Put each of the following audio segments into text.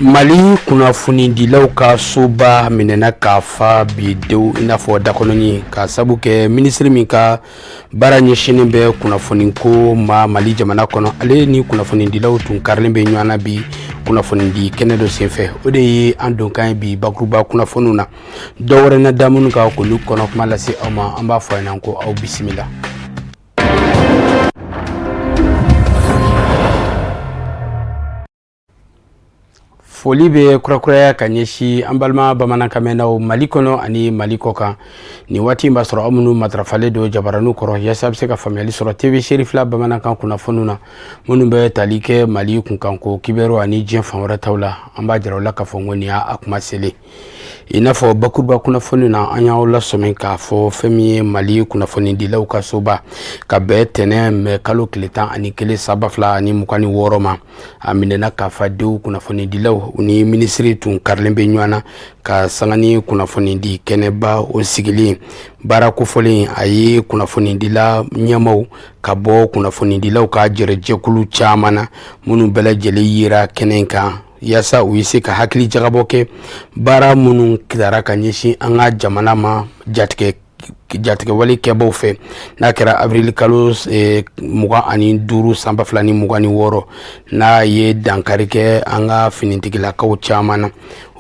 Mali kunnafonidilaw ka soba minɛna k'a fa bi denw i n'a fɔ dakɔnɔni ka sabu kɛ minisiri min ka baara ɲɛsinnen bɛ kunnafoniko ma Mali jamana kɔnɔ ale ni kunnafonidilaw tun karilen bɛ ɲɔgɔn na bi kunnafonidi kɛnɛ dɔ senfɛ o de ye an donkan ye bi bakuruba kunnafoniw na dɔwɛrɛ na da minnu ka k'olu kɔnɔ kuma lase aw ma an b'a fɔ a ɲɛna ko aw bisimila. Foli bɛ kurakuraya ka ɲɛsin an balima bamanankamɛnnaw Mali kɔnɔ ani Mali kɔ kan ni waati in b'a sɔrɔ aw minnu matarafalen don jabaraniw kɔrɔ yaasa a bɛ se ka faamuyali sɔrɔ TV seri 2 bamanankan kunnafoniw na minnu bɛ tali kɛ Mali kunkanko kibɛrɛw ani diɲɛ fan wɛrɛ taw la an b'a jira u la k'a fɔ ko nin y'a kuma selen i n'a fɔ bakuruba kunnafoni na an y'aw lasɔmi k'a fɔ fɛn min ye Mali kunnafonidilaw ka soba ka bɛn tɛnɛn mɛ kalo tile 11 saba 2 ani 26 ma a minɛna k'a fa denw kunnafonidilaw u ni minisiri tun karilen bɛ ɲɔgɔn na ka sanga ni kunnafonidi kɛnɛba o sigilen baara kofɔlen a ye kunnafonidila ɲɛmaw ka bɔ kunnafonidilaw ka jɛrɛjɛkulu caman na minnu bɛɛ lajɛlen yera kɛnɛ kan yaasa u ye se ka hakili jagabɔ kɛ baara minnu kidara ka ɲɛsin an ka jamana ma jatigɛwale kɛbaw fɛ n'a kɛra avril kalo 25 san 2026 n'a ye dankari kɛ an ka finitigilakaw caman na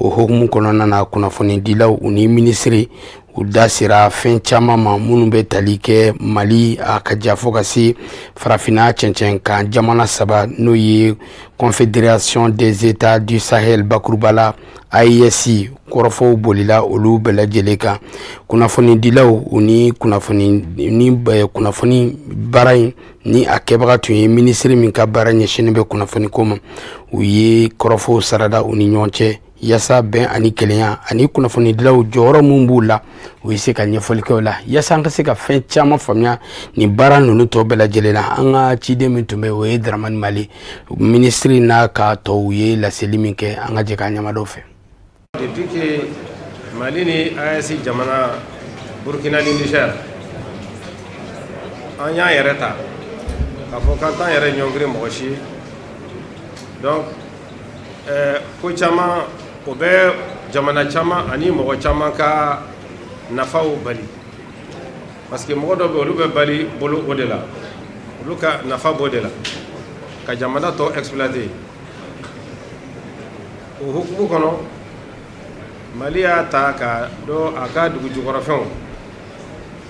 o hukumu kɔnɔna na kunnafonidilaw u ni minisiri u da sera fɛn caman ma minnu bɛ tali kɛ Mali a ka ja fo ka se farafinna cɛncɛn kan jamana saba n'o ye Confédération des États du Sahel bakurubala AES kɔrɔfɔw bolila olu bɛɛ lajɛlen kan kunnafonidilaw u ni kunnafoni baara in ni a kɛbaga tun ye minisiri min ka baara ɲɛsinnen bɛ kunnafoniko ma u ye kɔrɔfɔw sarada u ni ɲɔgɔn cɛ yaasa bɛn ani kelenya ani kunnafonidilaw jɔyɔrɔ min b'u la u ye se ka ɲɛfɔli kɛ o la yaasa an ka se ka fɛn caman faamuya ni baara ninnu tɔ bɛɛ lajɛlen na an ka ciden min tun bɛ o ye Dramani Male minisiri n'a ka tɔw ye laseli min kɛ an ka jɛ k'a ɲɛmadɔw fɛ. Depuis que Mali ni AES jamana Burkina ni Niger an y'an yɛrɛ ta k'a fɔ k'an t'an yɛrɛ ɲɔngiri mɔgɔ si donc ko caman o bɛ jamana caman ani mɔgɔ caman ka nafaw bali parce que mɔgɔ dɔw bɛ olu bɛ bali bolo o de la olu ka nafa b'o de la ka jamana tɔ exploiter o hukumu kɔnɔ Mali y'a ta ka dɔ a ka dugu jukɔrɔfɛnw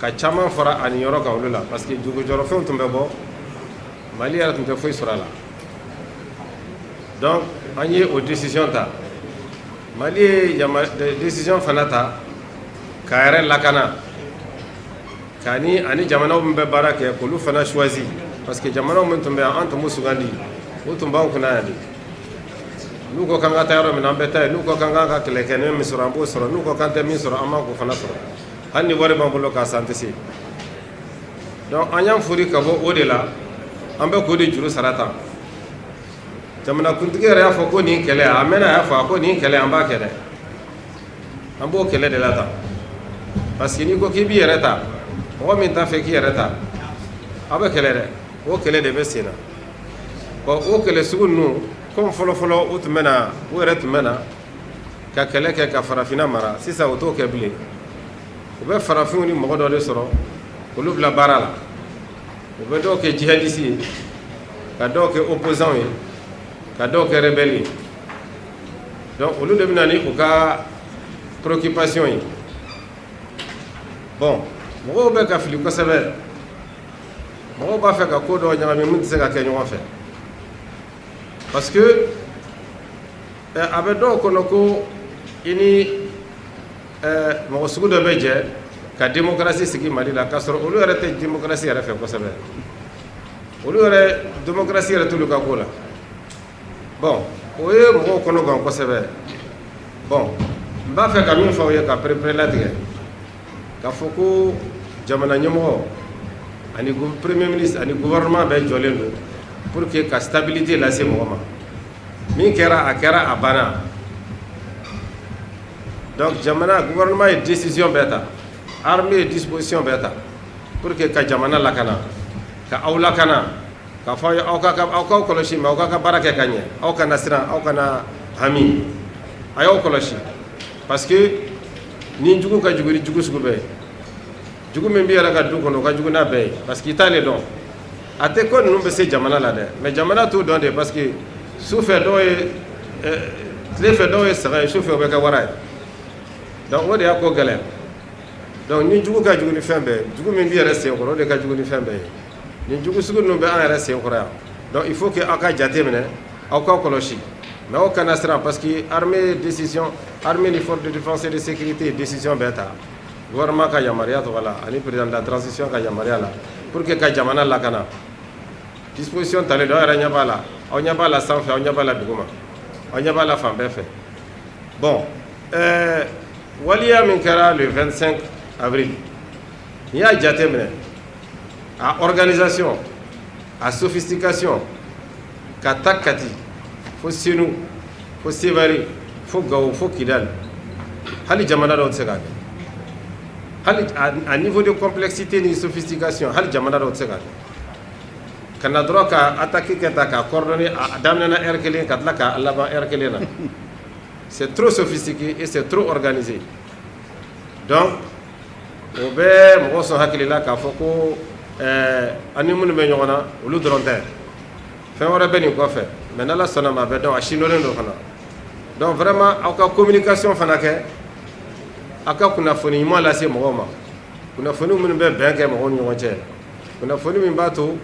ka caman fara a ni yɔrɔ kan olu la parce que dugu jukɔrɔfɛnw tun bɛ bɔ Mali yɛrɛ tun tɛ foyi sɔrɔ a la donc an ye o décision ta Mali ye décision fana ta k'a yɛrɛ lakana k'ani ani jamanaw min bɛ baara kɛ k'olu fana choisi parce que jamanaw min tun bɛ yan an tun b'u sugandi o tun b'anw kunna yan de n'u ko k'an ka taa yɔrɔ min na an bɛ taa yen n'u ko k'an ka kɛlɛkɛnin min sɔrɔ an b'o sɔrɔ n'u ko k'an tɛ min sɔrɔ an b'a ko fana sɔrɔ hali ni wari b'an bolo k'a san tɛ se donc an y'an fori ka bɔ o de la an bɛ k'o de juru sara tan jamanakuntigi yɛrɛ y'a fɔ ko nin kɛlɛ a mɛnna a y'a fɔ ko nin kɛlɛ an b'a kɛ dɛ an b'o kɛlɛ de la tan parce que n'i ko k'i b'i yɛrɛ ta mɔgɔ min t'a fɛ k'i yɛrɛ ta a bɛ kɛlɛ dɛ o kɛlɛ de bɛ sen na bon o kɛlɛ sugu ninnu comme fɔlɔ-fɔlɔ o tun bɛ na o yɛrɛ tun bɛ na ka kɛlɛ kɛ ka farafinna mara sisan o t'o kɛ bilen u bɛ farafinw ni mɔgɔ dɔ de sɔrɔ olu bila baara la u bɛ dɔw kɛ jihadiste ye ka dɔw kɛ opposant ye ka dɔw kɛ rebelle ye donc olu de bɛ na ni u ka préoccupation ye bon mɔgɔw bɛ ka fili kosɛbɛ mɔgɔw b'a fɛ ka ko dɔw ɲagami min tɛ se ka kɛ ɲɔgɔn fɛ parce que a bɛ dɔw kɔnɔ ko i ni mɔgɔ sugu dɔ bɛ jɛ ka démocratie sigi Mali la k'a sɔrɔ olu yɛrɛ tɛ démocratie yɛrɛ fɛ kosɛbɛ olu yɛrɛ démocratie yɛrɛ t'olu ka ko la bon o ye mɔgɔw kɔnɔ gan kosɛbɛ bon n b'a fɛ ka min fɔ aw ye ka perepere latigɛ k'a fɔ ko jamana ɲɛmɔgɔ ani premier ministre ani gouvernement bɛɛ jɔlen don pour que ka stabilité lase mɔgɔ ma min kɛra a banna donc jamana gouvernement ye décision bɛɛ ta armée ye disposition bɛɛ ta pour que ka jamana lakana ka aw lakana k'a fɔ aw ka aw k'aw kɔlɔsi mais aw ka baara kɛ ka ɲɛ aw kana siran aw kana hami a y'aw kɔlɔsi parce que ni jugu ka jugu ni jugu sugu bɛɛ ye jugu min b'i yɛrɛ ka du kɔnɔ o ka jugu n'a bɛɛ ye parce que i t'ale dɔn a tɛ ko ninnu bɛ se jamana la dɛ mais jamana t'o dɔn de parce que sufɛ dɔw ye tile fɛ dɔw ye saga ye sufɛ o bɛ kɛ wara ye donc o de y'a ko gɛlɛya donc ni jugu ka jugu ni fɛn bɛɛ ye jugu min b'i yɛrɛ sen kɔrɔ o de ka jugu ni fɛn bɛɛ ye nin jugu sugu ninnu bɛ an yɛrɛ sen kɔrɔ yan donc il faut que aw ka jate minɛ aw ka kɔlɔsi mais aw kana siran parce que armée décision armée ni force de défense et de sécurité décision bɛɛ ta gouvernement ka yamaruya tɔgɔ la ani président de la transition ka yamaruya la pour que ka jamana lakana disposition talen don aw yɛrɛ ɲɛ b'a la aw ɲɛ b'a la sanfɛ aw ɲɛ b'a la duguma aw ɲɛ b'a la fan bɛɛ fɛ bon waliya min kɛra le 25 avril n'i y'a jate minɛ a organisation a sophistication ka ta Kati fo Senu fo Sevare fo Gawo fo Kidal hali jamana dɔw tɛ se k'a kɛ hali a niveau de complexité ni sophistication hali jamana dɔw tɛ se k'a kɛ ka na dɔrɔn ka attaque kɛ ta k'a coordonner a daminɛna heure kelen ka tila k'a laban heure kelen na c'est trop sophistiqué et c'est trop organisé donc o bɛ mɔgɔ sɔn hakili la k'a fɔ ko ani minnu bɛ ɲɔgɔn na olu dɔrɔn tɛ fɛn wɛrɛ bɛ nin kɔfɛ mais n'Ala sɔnna ma a bɛ dɔn a sinɔlen don fana donc vraiment aw ka communication fana kɛ aw ka kunnafoni ɲuman lase mɔgɔw ma kunnafoni minnu bɛ bɛn kɛ mɔgɔw ni ɲɔgɔn cɛ kunnafoni min b'a to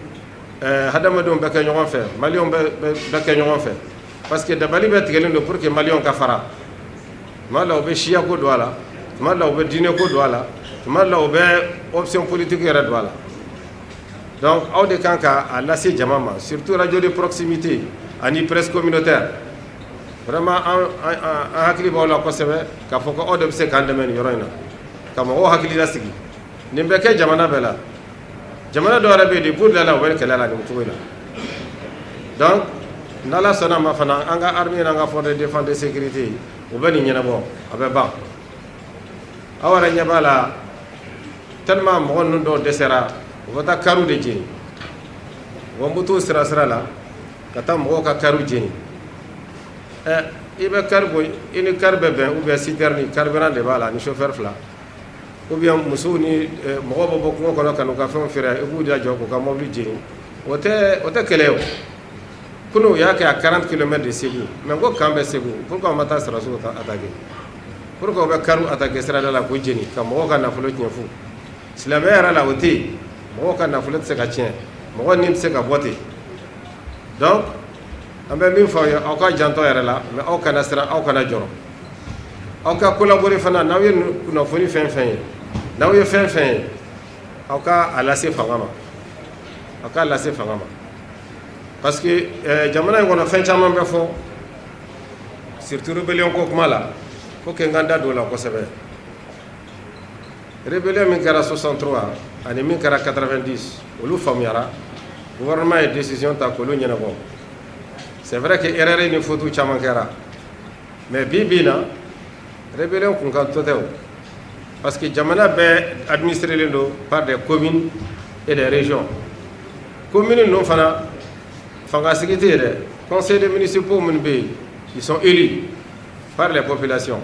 hadamadenw bɛ kɛ ɲɔgɔn fɛ maliyɛnw bɛ kɛ ɲɔgɔn fɛ parce que dabali bɛ tigɛlen don pour que maliyɛnw ka fara tuma dɔ la u bɛ siya ko don a la tuma dɔ la u bɛ diinɛ ko don a la tuma dɔ la u bɛ option politique yɛrɛ don a la donc aw de kan k'a lase jama ma surtout radio de proximité ani presse communautaire vraiment an hakili b'aw la kosɛbɛ k'a fɔ ko aw de bɛ se k'an dɛmɛ nin yɔrɔ in na ka mɔgɔw hakili lasigi nin bɛ kɛ jamana bɛɛ la jamana dɔw yɛrɛ bɛ yen de b'u la u bɛ kɛlɛ la nin cogo in na donc n'Ala sɔnna ma fana an ka armée n'an ka force de défense de sécurité u bɛ nin ɲɛnabɔ a bɛ ban aw yɛrɛ ɲɛ b'a la tellement mɔgɔ ninnu dɔw dɛsɛra u bɛ taa kariw de jeni u bɛ moto sira la ka taa mɔgɔw ka kariw jeni i bɛ kari bɔ i ni kari bɛ bɛn ou bien citerne carburant de b'a la ni chauffeur fila ou bien musow ni mɔgɔw bɛ bɔ kungo kɔnɔ ka n'u ka fɛnw feere i b'u lajɔ k'u ka mobili jeni o tɛ kɛlɛ o kunun u y'a kɛ à 40 km de Ségou mais n ko kan bɛ Ségou pourquoi u ma taa sirasuw attaquer pourquoi u bɛ kariw attaquer sirada la k'o jeni ka mɔgɔw ka nafolo tiɲɛ fu silamɛya yɛrɛ la o tɛ yen mɔgɔw ka nafolo tɛ se ka tiɲɛ mɔgɔ ni tɛ se ka bɔ ten donc an bɛ min fɔ aw ye aw ka janto yɛrɛ la mais aw kana siran aw kana jɔrɔ aw ka collaborer fana n'aw ye kunnafoni fɛn fɛn ye n'aw ye fɛn fɛn ye aw ka a lase fanga ma aw k'a lase fanga ma parce que jamana in kɔnɔ fɛn caman bɛ fɔ surtout rébellion ko kuma la faut que n ka n da don o la kosɛbɛ rébellion min kɛra 63 ani min kɛra 90 olu faamuyara gouvernement ye décision ta k'olu ɲɛnabɔ c'est vrai que erreur ni faute caman kɛra mais bi in na rébellion kun ka to tɛ o parce que jamana bɛɛ administré don par des communes et des régions communes ninnu fana fangasigi tɛ yen dɛ conseil des municipaux minnu bɛ yen ils sont élus par les populations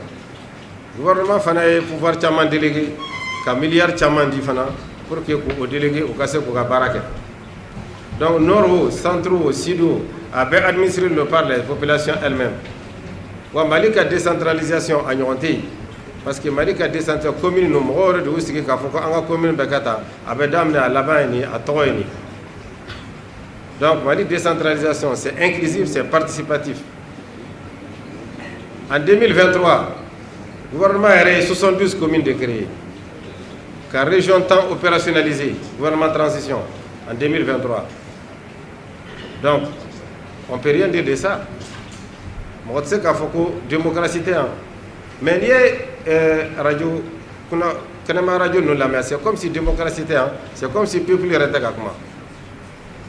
gouvernement fana ye pouvoir caman délégué ka miliyari caman di fana pour que k'o délégué u ka se k'u ka baara kɛ donc nord o centre o sud o a bɛɛ administré par les populations elles-mêmes wa Mali ka décentralisation a ɲɔgɔn tɛ yen parce que Mali ka décentralisation commune ninnu mɔgɔw yɛrɛ de y'u sigi k'a fɔ ko an ka commune bɛ kɛ tan a bɛ daminɛ a laban ye nin a tɔgɔ ye nin donc Mali décentralisation c'est inclusif c'est participatif en 2023 le gouvernement a 72 communes de créer car région temps opérationnalisée gouvernement transition en 2023 donc on peut rien dire de ça mɔgɔ tɛ se k'a fɔ ko démocratie tɛ yan mais n'i ye radio kɛnɛma radio ninnu lamɛn c'est comme si démocratie tɛ yan c'est comme si peuple yɛrɛ tɛ ka kuma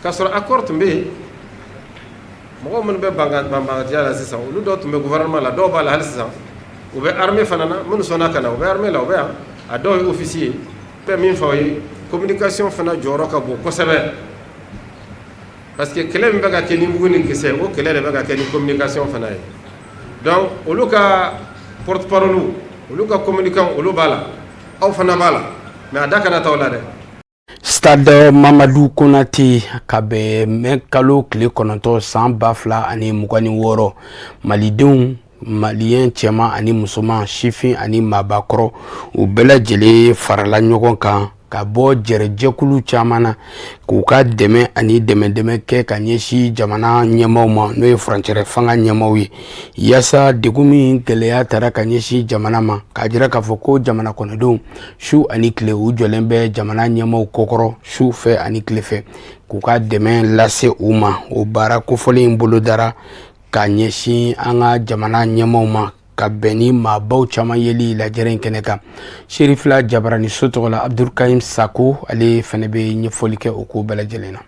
k'a sɔrɔ accord tun bɛ yen mɔgɔ minnu bɛ banbaganciya la sisan olu dɔw tun bɛ gouvernement la dɔw b'a la hali sisan u bɛ armée fana na minnu sɔnna ka na u bɛ armée la u bɛ yan a dɔw ye officier bɛ min fɔ aw ye communication fana jɔyɔrɔ ka bon kosɛbɛ parce que kɛlɛ min bɛ ka kɛ ni mugu ni kisɛ o kɛlɛ de bɛ ka kɛ ni communication fana ye donc olu ka porte-parole olu ka communicant olu b'a la aw fana b'a la mais a da kana t'aw la dɛ. Stade Mamadou Konate ka bɛn mɛ kalo tile 9 san 2026 malidenw malien cɛman ani musoman sifin ani maabakɔrɔ u bɛɛ lajɛlen farala ɲɔgɔn kan ka bɔ jɛrɛjɛkulu caman na k'u ka dɛmɛ ani dɛmɛ kɛ ka ɲɛsin jamana ɲɛmaw ma n'o ye furancɛrɛ fanga ɲɛmaw ye yaasa degun min gɛlɛya taara ka ɲɛsin jamana ma k'a jira k'a fɔ ko jamana kɔnɔdenw su ani tile u jɔlen bɛ jamana ɲɛmaw kɔkɔrɔ su fɛ ani tile fɛ k'u ka dɛmɛ lase u ma o baara kofɔlen bolo dara ka ɲɛsin an ka jamana ɲɛmaw ma ka bɛn ni maabaw caman yeli lajɛrɛ in kɛnɛ kan Sherifla Jabarani so tɔgɔ la Abdurkahim Sako ale fɛnɛ bɛ ɲɛfɔli kɛ o ko bɛɛ lajɛlen na.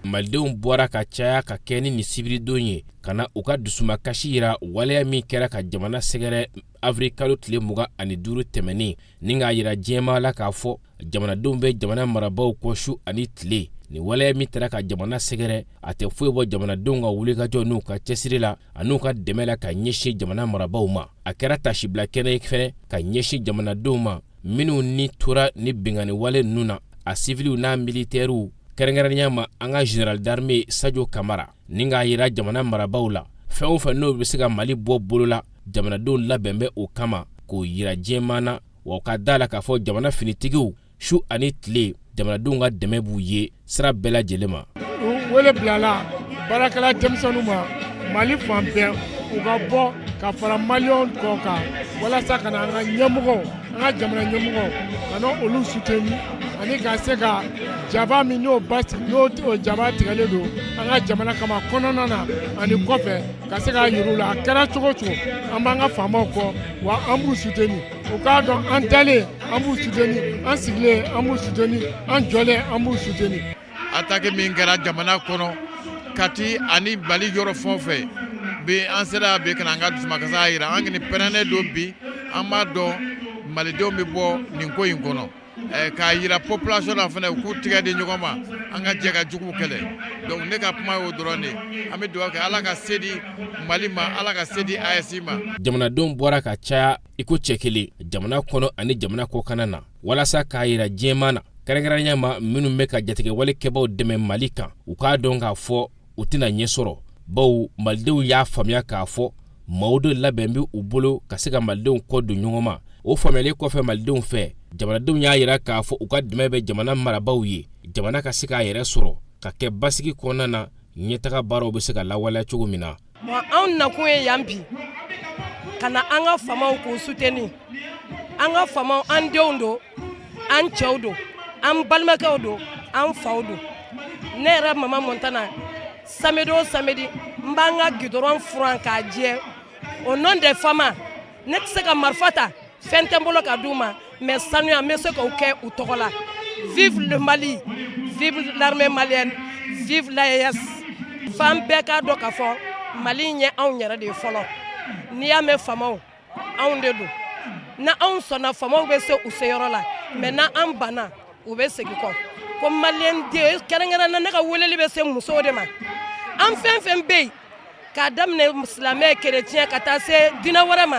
Malidenw bɔra ka caya ka kɛ ni sibiridon ye ka na u ka dusumakasi yira waleya min kɛra ka jamana sɛgɛrɛ avril kalo tile 25 tɛmɛnen ni k'a yira diɲɛma la k'a fɔ jamanadenw bɛ jamana marabaw kɔ su ani tile ni waleya min taara ka jamana sɛgɛrɛ a tɛ foyi bɔ jamanadenw ka wulikajɔ n'u ka cɛsiri la an'u ka dɛmɛ la ka ɲɛsin jamana marabaw ma a kɛra tasibila kɛnɛ ye fɛnɛ ka ɲɛsin jamanadenw ma minnu ni tora ni bengani wale ninnu na a siviliw n'a militɛriw kɛrɛnkɛrɛnnenya ma an ka général d'armée Sadio Kamara ni k'a yira jamana marabaw la fɛn o fɛn n'o bɛ se ka Mali bɔ bolo la jamanadenw labɛn bɛ o kama k'o yira diɲɛma na wa ka da la k'a fɔ jamana finitigiw su ani tile jamanadenw ka dɛmɛ b'u ye sira bɛɛ lajɛlen ma. wele bilala baarakɛla denmisɛnninw ma Mali fan bɛɛ u ka bɔ ka fara maliyɛnw kɔ kan walasa ka na an ka ɲɛmɔgɔw an ka jamana ɲɛmɔgɔw ka na olu soutenir ani ka se ka jaba min n'o jaba tigɛlen don an ka jamana kama kɔnɔna na ani kɔfɛ ka se k'a yir'u la a kɛra cogo cogo an b'an ka faamaw kɔ wa an b'u soutenir u k'a dɔn an dalen an b'u soutenir an sigilen an b'u soutenir an jɔlen an b'u soutenir. attaque min kɛra jamana kɔnɔ Kati ani Mali yɔrɔ fɛn o fɛn bi an sera bi kana an ka dusumakasa yira an kɔni pɛrɛnnen don bi an b'a dɔn malidenw bɛ bɔ nin ko in kɔnɔ k'a yira population na fana u k'u tigɛ di ɲɔgɔn ma an ka jɛ ka juguw kɛlɛ donc ne ka kuma y'o dɔrɔn de an bɛ dugawu kɛ Ala ka se di Mali ma Ala ka se di AES ma. Jamanadenw bɔra ka caya i ko cɛ kelen jamana kɔnɔ ani jamana kɔkan na walasa k'a yira diɲɛma na kɛrɛnkɛrɛnnenya ma minnu bɛ ka jatigɛ walikɛbaw dɛmɛ Mali kan u k'a dɔn k'a fɔ u tɛna ɲɛ sɔrɔ bawo malidenw y'a faamuya k'a fɔ maaw de labɛn bɛ u bolo ka se ka malidenw kɔ don ɲɔgɔn ma o faamuyali kɔfɛ malidenw fɛ jamanadenw y'a yira k'a fɔ u ka dɛmɛ bɛ jamana marabaw ye jamana ka se k'a yɛrɛ sɔrɔ ka kɛ basigi kɔnɔna na ɲɛtaga baaraw bɛ se ka lawaleya cogo min na. Anw nakun ye yan bi ka na an ka faamaw k'u soutenir an ka faamaw an denw don an cɛw don an balimakɛw don an faw don ne yɛrɛ mama Montana samedi o samedi n b'an ka gidɔrɔn furan k'a jɛ au nom des femmes ne tɛ se ka marifa ta fɛn tɛ n bolo ka d'u ma mais sanuya n bɛ se k'o kɛ u tɔgɔ la. Vive le Mali, vive l'armée malienne, vive l'AES. F'an bɛɛ k'a dɔn k'a fɔ Mali ɲɛ anw yɛrɛ de ye fɔlɔ n'i y'a mɛn faamaw anw de don na anw sɔnna faamaw bɛ se u seyɔrɔ la mais na an banna u bɛ segin kɔ ko maliyɛn den kɛrɛnkɛrɛnnen na ne ka weleli bɛ se musow de ma an fɛn fɛn bɛ yen k'a daminɛ silamɛ kerecɛn ka taa se diinɛ wɛrɛ ma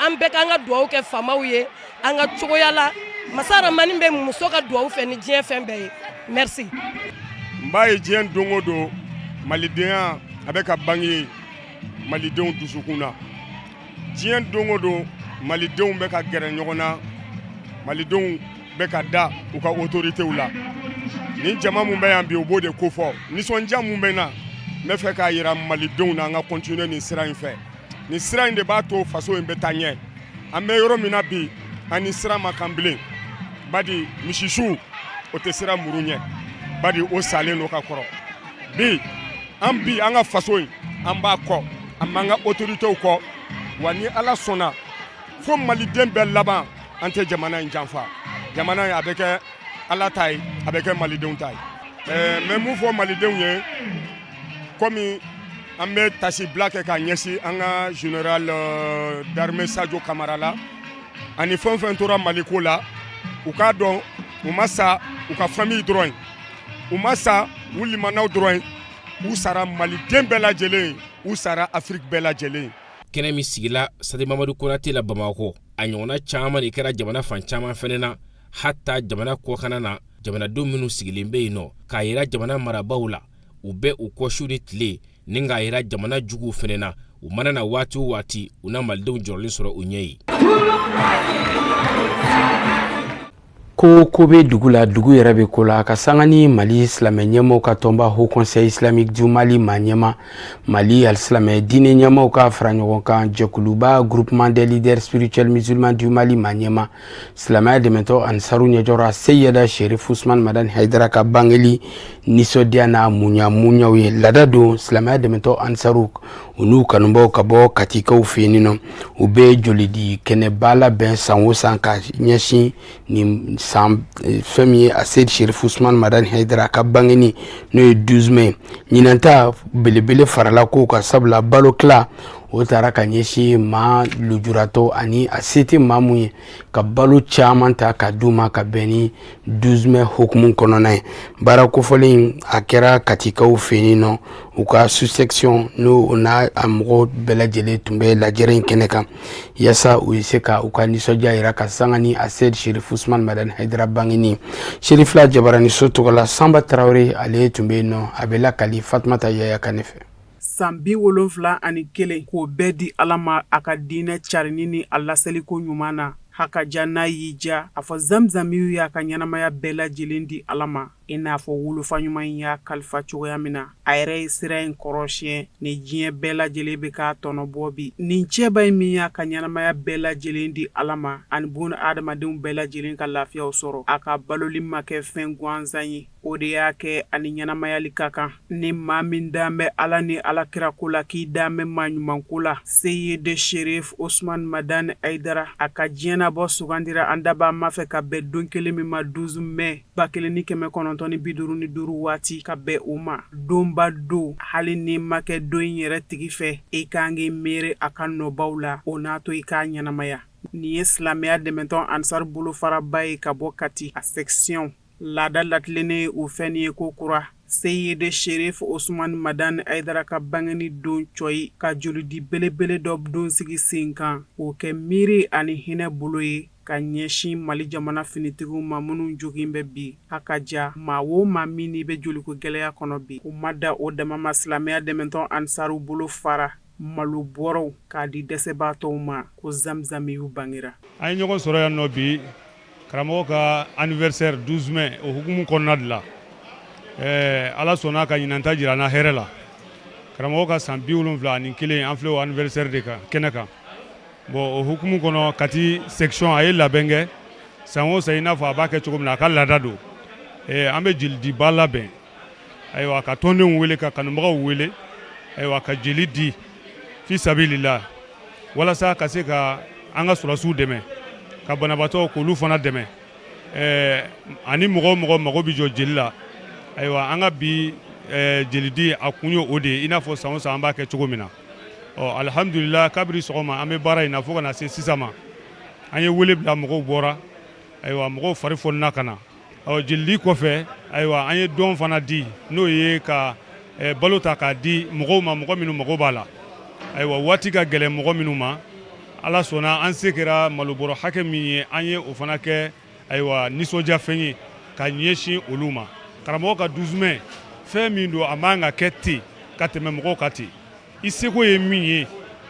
an bɛɛ k'an ka dugawu kɛ faamaw ye an ka cogoya la masa Rahamani bɛ muso ka dugawu fɛ ni diɲɛ fɛn bɛɛ ye merci. n b'a ye diɲɛ don o don malidenya a bɛ ka bange malidenw dusukun na diɲɛ don o don malidenw bɛ ka gɛrɛ ɲɔgɔn na malidenw bɛ ka da u ka autoritéw la ni jama mun bɛ yan bi u b'o de kofɔ nisɔndiya mun bɛ na n bɛ fɛ k'a yira malidenw na an ka continuer nin sira in fɛ nin sira in de b'a to faso in bɛ taa ɲɛ an bɛ yɔrɔ min na bi an ni sira ma kan bilen badi misisiw o tɛ sira muru ɲɛ badi o salen no ka kɔrɔ bi an ka faso in an b'a kɔ an b'an ka autoritéw kɔ wa ni Ala sɔnna fo maliden bɛɛ laban an tɛ jamana in janfa jamana in a bɛ kɛ Ala ta ye a bɛ kɛ malidenw ta ye mɛ mun fɔ malidenw ye komi an bɛ tasibila kɛ ka ɲɛsin an ka général d'armée Sadio Kamara la ani fɛn fɛn tora Maliko la u k'a dɔn u ma sa u ka famille dɔrɔn u ma sa u limanaw dɔrɔn u sara maliden bɛɛ lajɛlen u sara Afrique bɛɛ lajɛlen. kɛnɛ min sigila Sadi Mamadu Konate la Bamako a ɲɔgɔnna caman de kɛra jamana fan caman fɛnɛ na hatta jamana kɔkana na jamanadenw minnu sigilen bɛ yen nɔ k'a yira jamana marabaw la u bɛ u kɔsu ni tile ni k'a yira jamana juguw fɛnɛ na u mana na waati o waati u na malidenw jɔrɔlen sɔrɔ u ɲɛ ye. ko be dugu la dugu yɛrɛ be ko la ka sanga ni Mali silamɛ ɲɛmaw ka tɔnba Haut Conseil Islamique du Mali ma ɲɛma Mali alsilamɛ diinɛ ɲɛmaw ka fara ɲɔgɔn kan jɛkuluba groupement des leaders spirituels musulmans du Mali ma ɲɛma silamɛya dɛmɛtɔ Ansaru ɲɛjɔra Seyida Sherif Ousmane Madani Haidara ka bangeli nisɔndiya n'a muɲaw ye lada don silamɛya dɛmɛtɔ Ansaru u n'u kanubaw ka bɔ katikaw fɛ yen nɔ u bɛ joli di kɛnɛba labɛn san o san ka ɲɛsin ni san fɛn min ye Seyid Sherif Ousmane Madani Haidara ka bangeni n'o ye 12 mai ɲinanta belebele farala ko ka sabula balo kila o taara ka ɲɛsin maa lujuratɔ ani a se tɛ maa mun ye ka balo caman ta ka d'u ma ka bɛn ni 12 mai hukumu kɔnɔna ye baara kofɔlen a kɛra katikaw fɛ yen nɔ u ka sous-section n'o n'a a mɔgɔw bɛɛ lajɛlen tun bɛ lajɛrɛ in kɛnɛ kan yasa u ye se ka u ka nisɔndiya yira ka sanga ni Seyid Sherif Ousmane Madani Haidara bangeni Sherif la jabaraniso tɔgɔ la Samba Traoré ale tun bɛ yen nɔ a bɛ lakali Fatumata Yaya Kane fɛ. San 71 k'o bɛɛ di Ala ma a ka diinɛ carini ni a laseliko ɲuman na hakaja n'a y'i ja a fɔ zamzamiw y'a ka ɲɛnamaya bɛɛ lajɛlen di Ala ma i n'a fɔ wolofa ɲuman in y'a kalifa cogoya min na a yɛrɛ ye sira in kɔrɔsiyɛn ni diɲɛ bɛɛ lajɛlen bɛ k'a tɔnɔbɔ bi nin cɛba in min y'a ka ɲɛnamaya bɛɛ lajɛlen di Ala ma ani buna adamadenw bɛɛ lajɛlen ka lafiyaw sɔrɔ a ka baloli ma kɛ fɛn gansan ye o de y'a kɛ ani ɲɛnamayali ka kan ni maa min dan bɛ Ala ni alakira ko la k'i dan bɛ maa ɲuman ko la Seyid Sherif Ousmane Madani Haidara a ka diɲɛnabɔ sugandira an daba ma fɛ ka bɛn don kelen min ma 12 mai 1955 waati ka bɛn o ma donba don hali ni ma kɛ don in yɛrɛ tigi fɛ i kan k'i miiri a ka nɔbaw la o n'a to i k'a ɲɛnamaya nin ye silamɛya dɛmɛtɔn Ansar bolofaraba ye ka bɔ Kati a section laada latilennen o fɛn ye ko kura Seyid Sherif Ousmane Madani Haidara ka bangeni don cɔyi ka joli di belebele dɔ don sigi sen kan o kɛ miiri ani hinɛ bolo ye ka ɲɛsin Mali jamana finitigiw ma minnu jogin bɛ bi a ka ja maa o maa min n'i bɛ joliko gɛlɛya kɔnɔ bi u ma da o dama ma silamɛya dɛmɛtɔn Ansaru bolo fara malo bɔrɔw k'a di dɛsɛbaatɔw ma ko zamzami y'u bangera an ye ɲɔgɔn sɔrɔ yan nɔ bi karamɔgɔ ka anniversaire 12 mai o hukumu kɔnɔna de la Ala sɔnna ka ɲinanta jira na hɛrɛ la karamɔgɔ ka san 71 an filɛ o anniversaire de kan kɛnɛ kan bon o hukumu kɔnɔ Kati section a ye labɛn kɛ san o san i n'a fɔ a b'a kɛ cogo min na a ka laada don an bɛ jelidiba labɛn ayiwa ka tɔndenw wele ka kanubagaw wele ayiwa ka jeli di fi sabilillah walasa ka se ka an ka surasiw dɛmɛ ka banabaatɔ k'olu fana dɛmɛ ani mɔgɔ mago bɛ jɔ jeli la ayiwa an ka bi jelidi a kun ye o de ye i n'a fɔ san o san an b'a kɛ cogo min na alhamdulillah kabiri sɔgɔma an bɛ baara in na fo ka na se sisan ma an ye wele bila mɔgɔw bɔra ayiwa mɔgɔw fari fonina ka na jelidi kɔfɛ ayiwa an ye dɔn fana di n'o ye ka balo ta k'a di mɔgɔw ma mɔgɔ minnu mago b'a la ayiwa waati ka gɛlɛn mɔgɔ minnu ma Ala sɔnna an se kɛra malobɔrɔ hakɛ min ye an ye o fana kɛ ayiwa nisɔndiya fɛn ye ka ɲɛsin olu ma karamɔgɔ ka 12 mai fɛn min don a man ka kɛ ten ka tɛmɛ mɔgɔw ka ten i seko ye min ye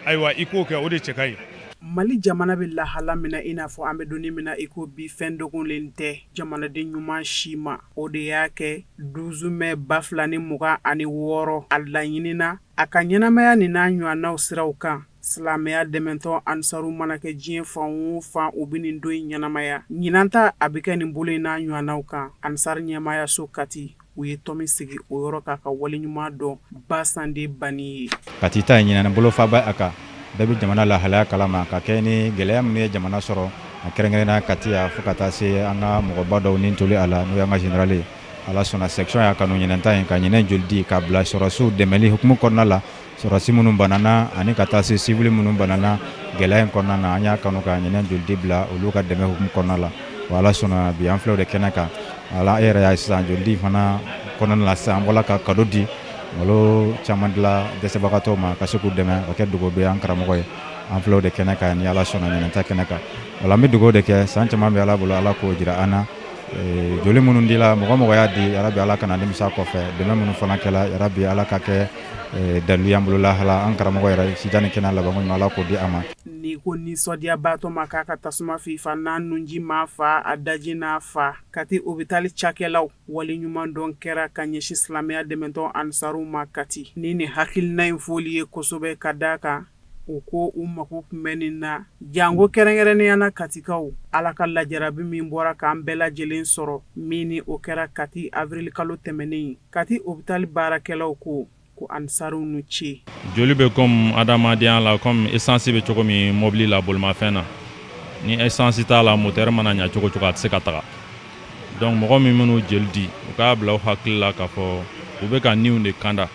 ayiwa i k'o kɛ o de cɛ ka ɲi Mali jamana bɛ lahala min na i n'a fɔ an bɛ donni min na i ko bi fɛn dogolen tɛ jamanaden ɲuman si ma o de y'a kɛ 12 mai 2026 a laɲinina a ka ɲɛnamaya nin n'a ɲɔgɔnnaw siraw kan silamɛya dɛmɛtɔn Ansaru mana kɛ diɲɛ fan o fan u bɛ nin don in ɲɛnamaya ɲinanta a bɛ kɛ nin bolo in n'a ɲɔgɔnnaw kan Ansar ɲɛmaya so Kati u ye tɔmi sigi o yɔrɔ k'a ka waleɲuman dɔn Basande Bani ye Kati ta ɲinana bolofaba a kan bɛɛ bɛ jamana lahalaya kalama ka kɛ ni gɛlɛya minnu ye jamana sɔrɔ a kɛrɛnkɛrɛnnenya Kati ya fo ka taa se an ka mɔgɔba dɔw ni toli a la n'o y'an ka général ye Ala sɔnna section y'a kanu ɲinanta in ka ɲinɛ joli di ka bila sɔrɔsiw dɛmɛli hukumu kɔnɔna la sɔrɔsi minnu banana ani ka taa se civil minnu banana gɛlɛya in kɔnɔna na an y'a kanu ka ɲinɛ joli di bila olu ka dɛmɛ hukumu kɔnɔna la wa Ala sɔnna bi an filɛ o de kɛnɛ kan ala e yɛrɛ y'a sisan joli di fana kɔnɔna la sisan an bɔra ka cadeau di malo caman dila dɛsɛbagatɔw ma ka se k'u dɛmɛ o kɛ dugawu bɛ an karamɔgɔ ye an filɛ o de kɛnɛ kan ni ala sɔnna ɲinɛta kɛnɛ kan wala an bɛ dugawu de kɛ san caman bɛ ala bolo ala k'o jira an na joli minnu dila mɔgɔ mɔgɔ y'a di yarabi ala kana nimisa kɔfɛ dɛmɛ minnu fana kɛla yarabi ala ka kɛ dalu y'an bolo lahala an karamɔgɔ yɛrɛ sijani kɛnɛ laban ɲuman ala k'o di a ma ni ko nisɔndiya baatɔ ma k'a ka tasuma fifa n'a nunji ma fa a daji n'a fa kati hôpital cakɛlaw wali ɲuman dɔn kɛra ka ɲɛsi silamɛya dɛmɛtɔ ansaruw ma kati ni hakilina in foli ye kosɛbɛ ka daa kan u ko u mako tun bɛ nin na jango kɛrɛnkɛrɛnnenya na katikaw ala ka lajarabi min bɔra k'an bɛɛ lajɛlen sɔrɔ min ni o kɛra kati avril kalo tɛmɛnen kati hôpital baarakɛlaw ko ansaruw nu ci joli bɛ comme adamadenya la comme essence bɛ cogo min mobili la bolimafɛn na ni essence t'a la moteur mana ɲa cogo cogo a tɛ se ka taga donc mɔgɔ min minnu jeli di u k'a bila u hakili la k'a fɔ u bɛ ka niw de kanda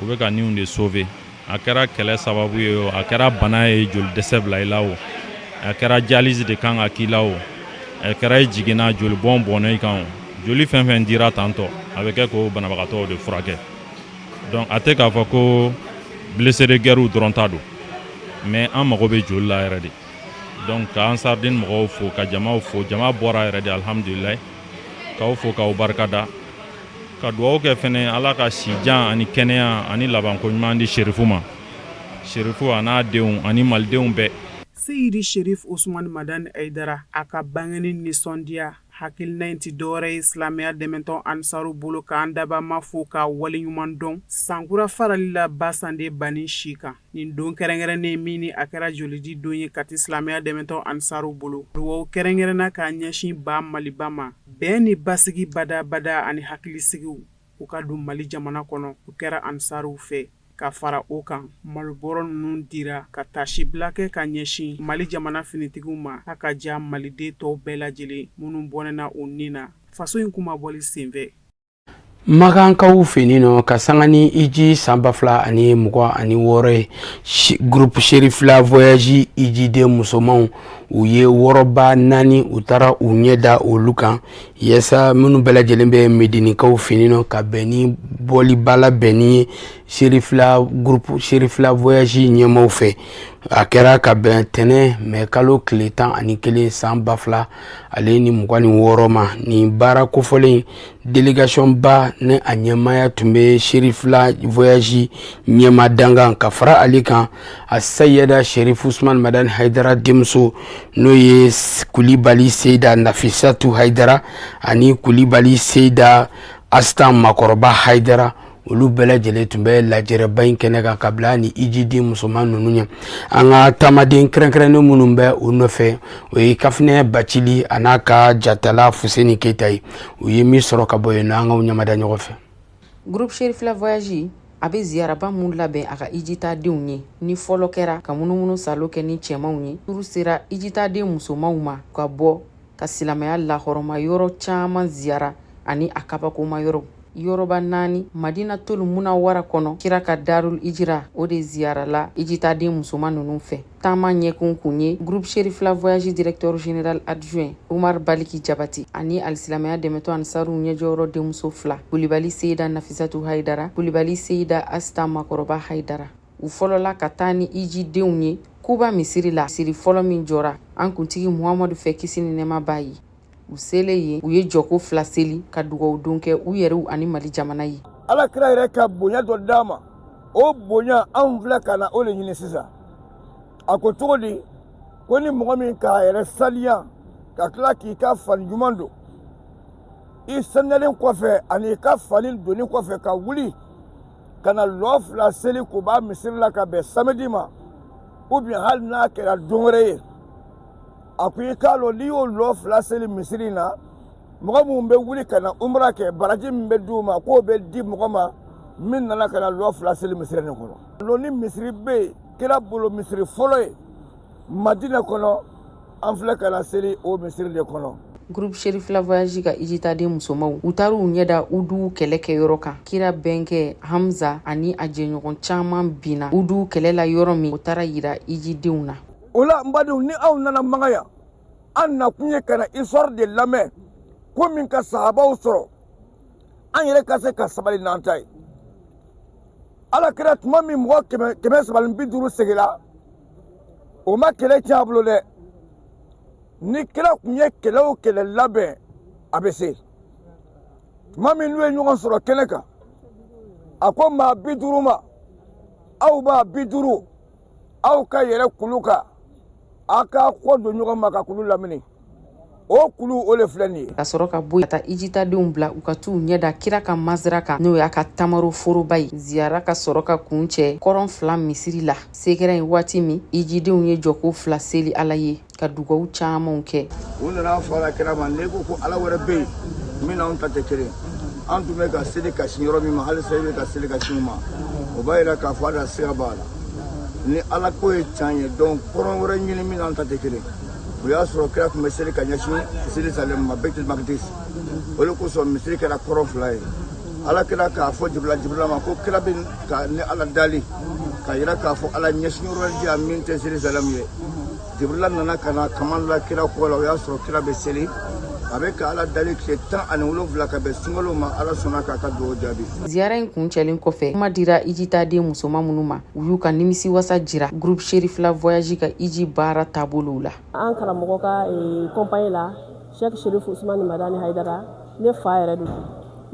u bɛ ka niw de sauver a kɛra kɛlɛ sababu ye o a kɛra bana ye joli dɛsɛ bila i la o a kɛra dialyse de kan ka k'i la o a kɛra i jiginna joli bɔn bɔnna i kan o joli fɛn fɛn dira tantɔ a bɛ kɛ k'o banabagatɔw de furakɛ donc a tɛ k'a fɔ ko blessé de guerre dɔrɔn ta don mais an mago bɛ joli la yɛrɛ de donc ka ansardine mɔgɔw fo ka jamaw fo jama bɔra yɛrɛ de alhamdulilayi k'aw fo k'aw barikada ka dugawu kɛ fɛnɛ ala ka sijan ani kɛnɛya ani labanko ɲuman di sherifu ma sherifu a n'a denw ani malidenw bɛɛ Seyidi Sherif Ousmane Madani Aidara a ka bangeni nisɔndiya hakilina in ti dɔwɛrɛ ye silamɛya dɛmɛtɔ ansaru bolo k'an dabama fo ka waleɲuman dɔn sankura farali la basande bani si kan nin don kɛrɛnkɛrɛnnen min ni a kɛra jolidi don ye kati silamɛya dɛmɛtɔ ansaru bolo duwawu kɛrɛnkɛrɛnna k'a ɲɛsin ba maliba ma bɛn ni basigi bada ani hakilisigiw u ka don Mali jamana kɔnɔ u kɛra ansaruw fɛ ka fara o kan malibɔrɔ ninnu dira ka tasi bila kɛ ka ɲɛsin Mali jamana finitigiw ma a ka ja maliden tɔw bɛɛ lajɛlen minnu bɔnɛna u nin na faso in kuma bɔli senfɛ magankaw fenino ka sangani iji samba fla ani mugwa ani wore groupe Sherifla voyage iji de musomanw u ye wɔrɔba nani u tara u ɲɛda olu kan yasa minnu bɛɛ lajɛlen bɛ medinikaw finino ka bɛn ni bɔlibala bɛnni Sherifla groupe Sherifla voyage ɲɛmaw fɛ a kɛra ka bɛn tɛnɛ mɛ kalo tile 11 san 2000 ale ni 26 ma ni baara kofɔlen délégation ba ne a ɲɛmaya tun bɛ Sherifla voyage ɲɛma dangan ka fara ale kan a Sayeda Sherif Ousmane Madani Haidara denmuso n'o ye Kulibali Seyda Nafisatu Haidara ani Kulibali Seyda Astan Makɔrɔba Haidara olu bɛɛ lajɛlen tun bɛ lajɛrɛba in kɛnɛ kan kabila ni ijiden musoman ninnu ɲɛ an ka taamaden kɛrɛnkɛrɛnnen minnu bɛ o nɔfɛ o ye Kafinɛ Bacili a n'a ka jatala Fuseni Keyita ye u ye min sɔrɔ ka bɔ yen nɔ an ka ɲamada ɲɔgɔn fɛ. Groupe Sherifla voyage a bɛ ziyaraba mun labɛn a ka ijitadenw ye ni fɔlɔ kɛra ka munumunu salo kɛ ni cɛmanw ye turu sera ijitaden musomanw ma ka bɔ ka silamɛya lahɔrɔma yɔrɔ caman ziyara ani a kabakoma yɔrɔba 4 Madinatul Munawwara kɔnɔ kira ka Darul Hijra o de ziyarala ijitaden musoman ninnu fɛ taama ɲɛkun kun ye groupe Sherifla voyage directeur général adjoint Umar Baliki Jabati ani alisilamɛya dɛmɛtɔ ansaru ɲɛjɔyɔrɔ denmuso 2 Kulibali Seyda Nafisatu Haidara Kulibali Seyda Asta Makɔrɔba Haidara u fɔlɔla ka taa ni ijidenw ye Kuba misiri la siri fɔlɔ min jɔra an kuntigi Muhamadu fɛ kisi ni nɛɛma b'a ye u sele ye u ye jɔko 2 seli ka dugawu don kɛ u yɛrɛw ani Mali jamana ye ala kira yɛrɛ ka bonya dɔ d'a ma o bonya anw filɛ ka na o le ɲini sisan a ko cogo di ko ni mɔgɔ min k'a yɛrɛ saliya ka tila k'i ka fani ɲuman don i saniyalen kɔfɛ ani i ka fani donni kɔfɛ ka wuli ka na lɔ 2 seli k'o b'a misiri la ka bɛn samedi ma ou bien hali n'a kɛra don wɛrɛ ye a ko i k'a lɔn n'i y'o lɔ 2 seli misiri in na mɔgɔ minnu bɛ wuli ka na umra kɛ baraji min bɛ d'u ma k'o bɛ di mɔgɔ ma min nana ka na lɔ 2 seli misiri nin kɔnɔ lɔn ni misiri bɛ yen kira bolo misiri fɔlɔ ye Madina kɔnɔ an filɛ ka na seli o misiri de kɔnɔ. Groupe Sherifla voyage ka ijitaden musomanw u taara u ɲɛda udu kɛlɛ kɛ yɔrɔ kan kira bɛnkɛ Hamza ani a jɛɲɔgɔn caman binna udu kɛlɛ la yɔrɔ min o taara yira ijidenw na. O la n badenw ni aw nana manga yan an nakun ye ka na histoire de lamɛn ko min ka sahabaw sɔrɔ an yɛrɛ ka se ka sabali n'an ta ye ala kira tuma min mɔgɔ kɛmɛ saba ni 50 segila o ma kɛlɛ tiɲɛ a bolo dɛ ni kira tun ye kɛlɛ o kɛlɛ labɛn a bɛ se tuma min n'u ye ɲɔgɔn sɔrɔ kɛnɛ kan a ko maa 50 ma aw b'a 50 aw ka yɛrɛ kulu kan a ka kɔ don ɲɔgɔn ma ka kulu lamini o kulu o le filɛ nin ye ka sɔrɔ ka bɔ ka taa ijitadenw bila u ka t'u ɲɛda kira ka mazira kan n'o y'a ka tamaro foroba ye ziyara ka sɔrɔ ka kun cɛ kɔrɔn 2 misiri la sekɛrɛ in waati min ijidenw ye jɔko 2 seli ala ye ka dugawu camanw kɛ u nana fɔ ala kira ma ne ko ala wɛrɛ bɛ yen min n'anw ta tɛ kelen an tun bɛ ka seli ka sin yɔrɔ min ma halisa i bɛ ka seli ka sin ma o b'a yira k'a fɔ a da sira b'a la ni ala ko ye tiɲɛ ye donc kɔrɔn wɛrɛ ɲini min n'anw ta tɛ kelen o y'a sɔrɔ kira tun bɛ seli ka ɲɛsin Jerusalem ma Baitul Maqdis o de kosɔn misiri kɛra kɔrɔn 2 ye ala kira k'a fɔ Jibrila ma ko kira bɛ ka ni ala dali ka yira k'a fɔ ala ɲɛsin yɔrɔ di a min tɛ Jerusalem ye Jibrila nana ka na kaman la kira kɔ la o y'a sɔrɔ kira bɛ seli a bɛ ka ala dali tile 17 ka bɛn sunkalo ma ala sɔnna k'a ka dugawu jaabi ziyara in kun cɛlen kɔfɛ kuma dira ijitaden musoman minnu ma u y'u ka nimisi wasa jira groupe Cherif la Voyage ka iji baara taabolow la an karamɔgɔ ka compagnie la Cheikh Cherif Ousmane Madani Haidara ne fa yɛrɛ do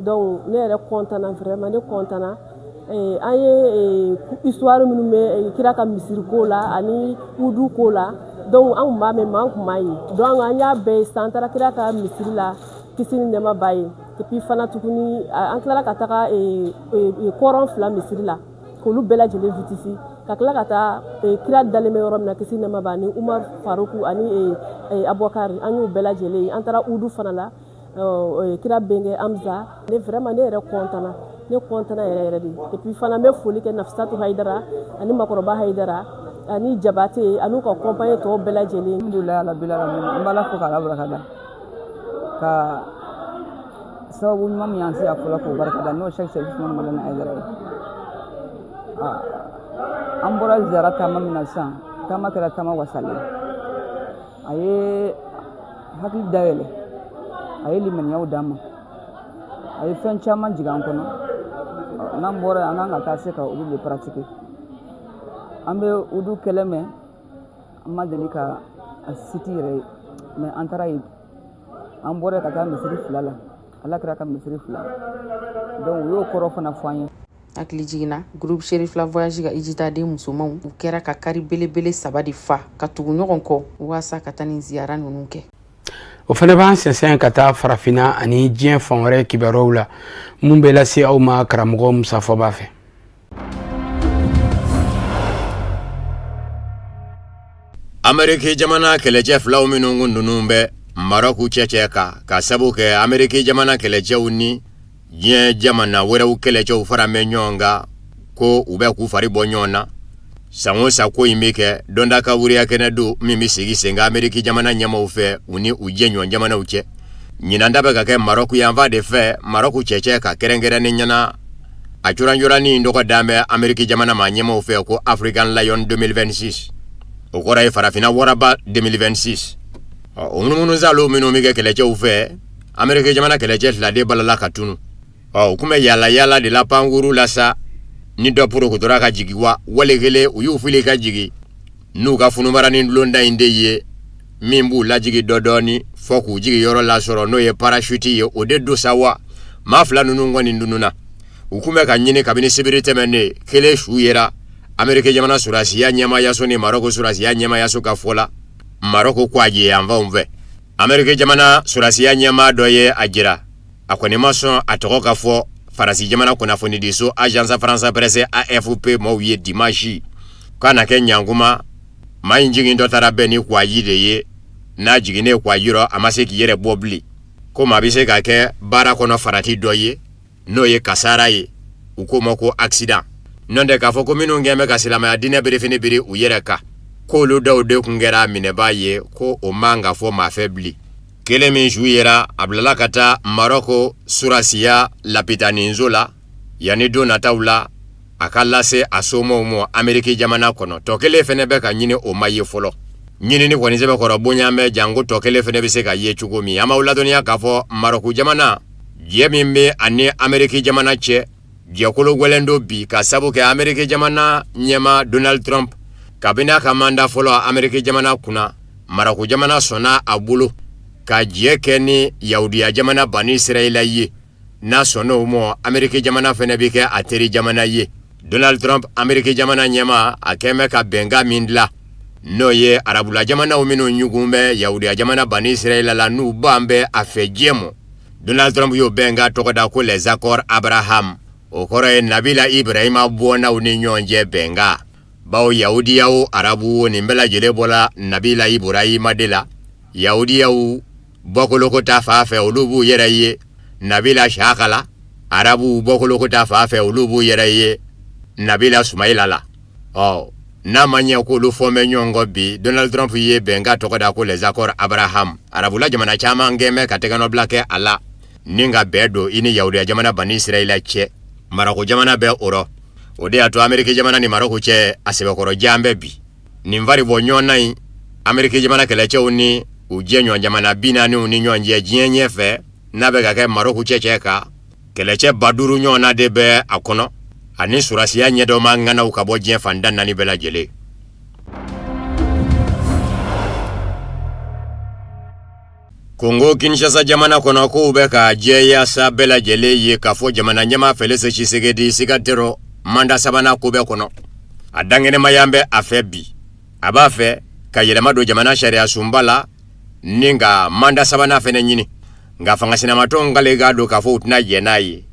donc ne yɛrɛ contana vraiment ne contana an ye histoire minnu bɛ kira ka misiri ko la ani udu ko la donc an kun b'a mɛn an kun m'a ye donc an y'a bɛɛ san taara kira ka misiri la kisi ni nɛɛma b'a ye et puis fana tuguni an tilala ka taga kɔrɔn 2 misiri la k'olu bɛɛ lajɛlen vitisi ka tila ka taa kira dalen bɛ yɔrɔ min na kisi ni nɛɛma b'a ni Umar Faruku ani Abubakari an y'u bɛɛ lajɛlen ye an taara udu fana la kira bɛnkɛ Amza ne vraiment ne yɛrɛ contana ne contana yɛrɛ de et puis fana bɛ foli kɛ Nafisatu Haidara ani Makɔrɔba Haidara ani Jabate ani ka compagnie tɔw bɛɛ lajɛlen alhamdulillah rabbil alamin an b'ala fo k'a barikada ka sababu ɲuman min y'an se a fɔlɔ k'o barikada n'o Cheikh Cherif Ousmane Madani Haidara ye an bɔra ziyara taama min na sisan taama kɛra taama wasalen a ye hakili dayɛlɛ a ye limaniyaw d'an ma a ye fɛn caman jigin an kɔnɔ n'an bɔra an kan ka taa se ka olu de pratiquer an bɛ udu kɛlɛ mɛn an ma deli ka a siti yɛrɛ ye mais an taara yen an bɔra ka taa misiri 2 la ala kɛra ka misiri 2 donc u y'o kɔrɔ fana fɔ an ye hakili jiginna groupe Cherif la Voyage ka ijitaden musomanw u kɛra ka kari belebele 3 de fa ka tugu ɲɔgɔn kɔ waasa ka taa nin ziyara ninnu kɛ o fana b'an sɛnsɛn ka taa farafina ani diɲɛ fan wɛrɛ kibaruyaw la mun bɛ lase aw ma karamɔgɔ Musa Fɔba fɛ Ameriki jamana kɛlɛcɛ filaw minnu ninnu bɛ Maroku cɛcɛ ka sabu kɛ Ameriki jamana kɛlɛcɛw ni diɲɛ jamana wɛrɛw kɛlɛcɛw fara mɛ ɲɔgɔn kan ko u bɛ k'u fari bɔ ɲɔgɔn na san o san ko in bɛ kɛ dɔnda ka wuriya kɛnɛ don min bɛ sigi sen kan Ameriki jamana ɲɛmaaw fɛ u ni u jɛɲɔgɔn jamanaw cɛ ɲinanda bɛ ka kɛ Maroku yanfan de fɛ Maroku cɛcɛ ka kɛrɛnkɛrɛnnen ɲɛna a curanjuranin dɔgɔ dan bɛ Ameriki jamana ma ɲɛmaaw fɛ ko African Lion 2026 o kɔrɔ ye farafina waraba 2026 o munumunu zalo minnu bɛ kɛ kɛlɛcɛw fɛ Ameriki jamana kɛlɛcɛ filaden balala ka tunu o kun bɛ yala de la pankuru la sa ni dɔ porokotora ka jigi wa wale kelen u y'u fili ka jigi n'u ka funubaranin dulonda in de ye min b'u lajigi dɔdɔɔni fɔ k'u jigi yɔrɔ la sɔrɔ n'o ye parachute ye o de do sa wa maa fila ninnu kɔni dununa u kun bɛ ka ɲini kabini sibiri tɛmɛnen kelen su yera Ameriki jamana surasiya ɲɛmaayaso ni Maroko surasiya ɲɛmaayaso ka fɔ la Maroko ko a je yanfanw fɛ Ameriki jamana surasiya ɲɛmaa dɔ ye a jira a kɔni ma sɔn a tɔgɔ ka fɔ Faransi jamana kunnafonidiso Agence France Presse AFP maaw ye dimanche k'a na kɛ ɲankuma maa in jigin dɔ taara bɛn ni kwaji de ye n'a jiginnen kwaji rɔ a ma se k'i yɛrɛ bɔ bilen ko maa bɛ se ka kɛ baara kɔnɔ farati dɔ ye n'o ye kasara ye u ko ma ko accident n'o tɛ k'a fɔ ko minnu kɛn bɛ ka silamɛya diinɛ berefini biri u yɛrɛ kan k'olu dɔw de kun kɛra minɛbaa ye ko o man ka fɔ maa fɛ bilen kelen min su yera a bilala ka taa Maroko surasiya lapitaninzo la yanni don nataw la a ka lase a somɔgɔw ma Ameriki jamana kɔnɔ tɔ kelen fɛnɛ bɛ ka ɲini o ma ye fɔlɔ ɲinini kɔni sɛbɛ kɔrɔ bonya mɛ jango tɔ kelen fɛnɛ bɛ se ka ye cogo min an b'aw ladɔnniya k'a fɔ Maroku jamana jɛ min bɛ ani Ameriki jamana cɛ jɛkulu gwɛlɛn do bi ka sabu kɛ Amerika jamana ɲɛma Donald Trump kabini a ka manda fɔlɔ Amerika jamana kunna marako jamana sɔnna a bolo ka jɛ kɛ ni Yahudiya jamana Bani Israɛla ye n'a sɔnna o ma Amerika jamana fɛnɛ bɛ kɛ a teri jamana ye. Donald Trump Amerika jamana ɲɛma a kɛn bɛ ka bɛnkan min dilan n'o ye arabula jamanaw minnu ɲugun bɛ Yahudiya jamana Bani Israɛla la n'u ban bɛ a fɛ diɲɛ mɔ. Donald Trump y'o bɛnkan tɔgɔ da ko les accords Abraham. O kɔrɔ ye Nabila Ibrahima bɔnaw ni ɲɔgɔn cɛ bɛnkan. Bawo Yahudiyaw Arabu nin bɛɛ lajɛlen bɔla Nabila Ibrahima de la. Yahudiyaw bɔkoloko ta fan fɛ olu b'u yɛrɛ ye Nabila Shaka la. Arabu bɔkoloko ta fan fɛ olu b'u yɛrɛ ye Nabila Sumaila la. N'a ma ɲɛ k'olu fɔ bɛ ɲɔgɔn kɔ bi Donald Trump ye bɛnkan tɔgɔ da ko les accords Abraham. Arabula jamana caman gɛn bɛ ka tɛgɛnɔbila kɛ a la ni ka bɛn don i ni Yahudiya jamana Bani Israɛla cɛ. Marako jamana bɛ o rɔ. O de y'a to Amerika jamana ni Maroko cɛ a sɛbɛkɔrɔjan bɛ bi. Nin vari bɔ ɲɔgɔn na in Amerika jamana kɛlɛcɛw ni u jɛ ɲɔgɔn jamana 40 ni ɲɔgɔn cɛ diɲɛ ɲɛfɛ n'a bɛ ka kɛ Maroko cɛ kan. Kɛlɛcɛ 50 ɲɔgɔn na de bɛ a kɔnɔ. Ani surasiya ɲɛdɔma ŋanaw ka bɔ diɲɛ fan 4 bɛɛ lajɛlen. Kongo Kinshasa jamana kɔnɔ kow bɛ ka jɛyaasa bɛɛ lajɛlen ye k'a fɔ jamana ɲɛmaa Félix Tshisekedi sigatɛrɔ manda sabanan ko bɛɛ kɔnɔ. A dangɛnɛmaya bɛ a fɛ bi. A b'a fɛ ka yɛlɛma don jamana sariya sunba la ni ka manda sabanan fɛnɛ ɲini. Nka fangasinamatɔw k'ale k'a don k'a fɔ u tɛna jɛn n'a ye.